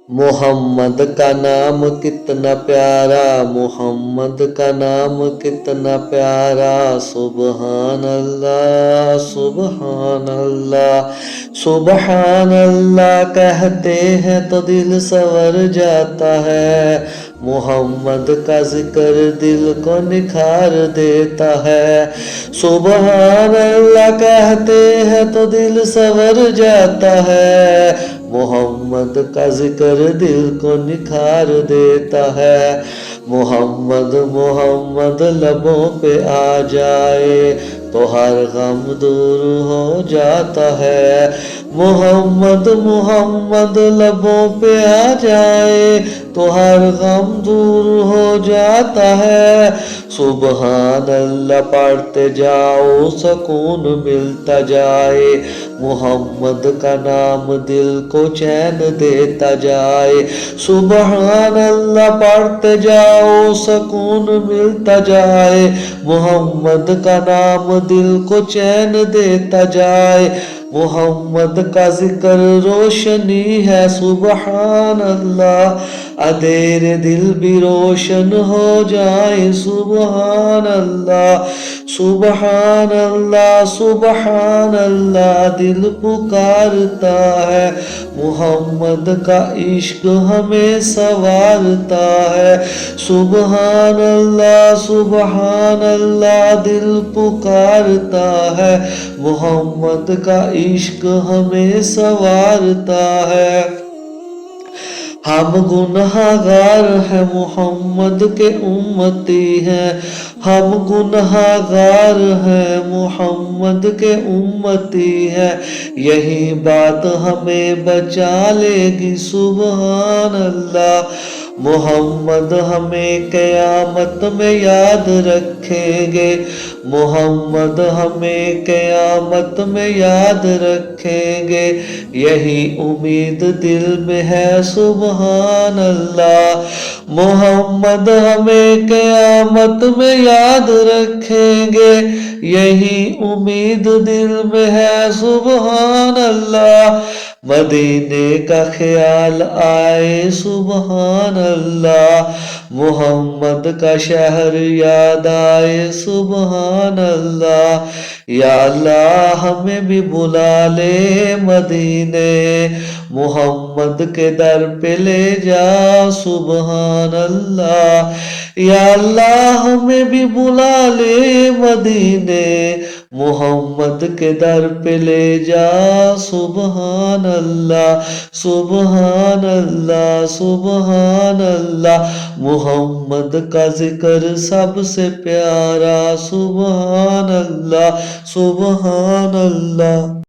محمد کا نام کتنا پیارا، محمد کا نام کتنا پیارا، سبحان اللہ سبحان اللہ سبحان اللہ کہتے ہیں تو دل سنور جاتا ہے، محمد کا ذکر دل کو نکھار دیتا ہے، سبحان اللہ کہتے ہیں تو دل سنور جاتا ہے، محمد کا ذکر دل کو نکھار دیتا ہے، محمد محمد لبوں پہ آ جائے تو ہر غم دور ہو جاتا ہے، محمد محمد لبوں پہ آ جائے تو ہر غم دور ہو جاتا ہے، سبحان اللہ پڑھتے جاؤ سکون ملتا جائے، محمد کا نام دل کو چین دیتا جائے، سبحان اللہ پڑھتے جاؤ سکون ملتا جائے، محمد کا نام دل کو چین دیتا جائے، محمد کا ذکر روشنی ہے، سبحان اللہ اندھیرے دل بھی روشن ہو جائے، سبحان اللہ سبحان اللہ سبحان اللہ دل پکارتا ہے، محمد کا عشق ہمیں سنوارتا ہے، سبحان اللہ دل پکارتا ہے، محمد کا عشق ہمیں سنوارتا ہے، ہم گنہگار ہیں محمد کے امتی ہیں، ہم گنہگار ہیں محمد کے امتی ہیں، یہی بات ہمیں بچا لے گی، سبحان اللہ محمد ہمیں قیامت میں یاد رکھیں گے، محمد ہمیں قیامت میں یاد رکھیں گے، یہی امید دل میں ہے، سبحان اللہ محمد ہمیں قیامت میں یاد رکھیں گے، یہی امید دل میں ہے، سبحان اللہ مدینے کا خیال آئے، سبحان اللہ محمد کا شہر یاد آئے، سبحان اللہ یا اللہ ہمیں بھی بلا لے مدینے، محمد کے در پہ لے جا، سبحان اللہ یا اللہ ہمیں بھی بلا لے مدینے، محمد کے در پہ لے جا، سبحان اللہ سبحان اللہ سبحان اللہ محمد کا ذکر سب سے پیارا، سبحان اللہ سبحان اللہ۔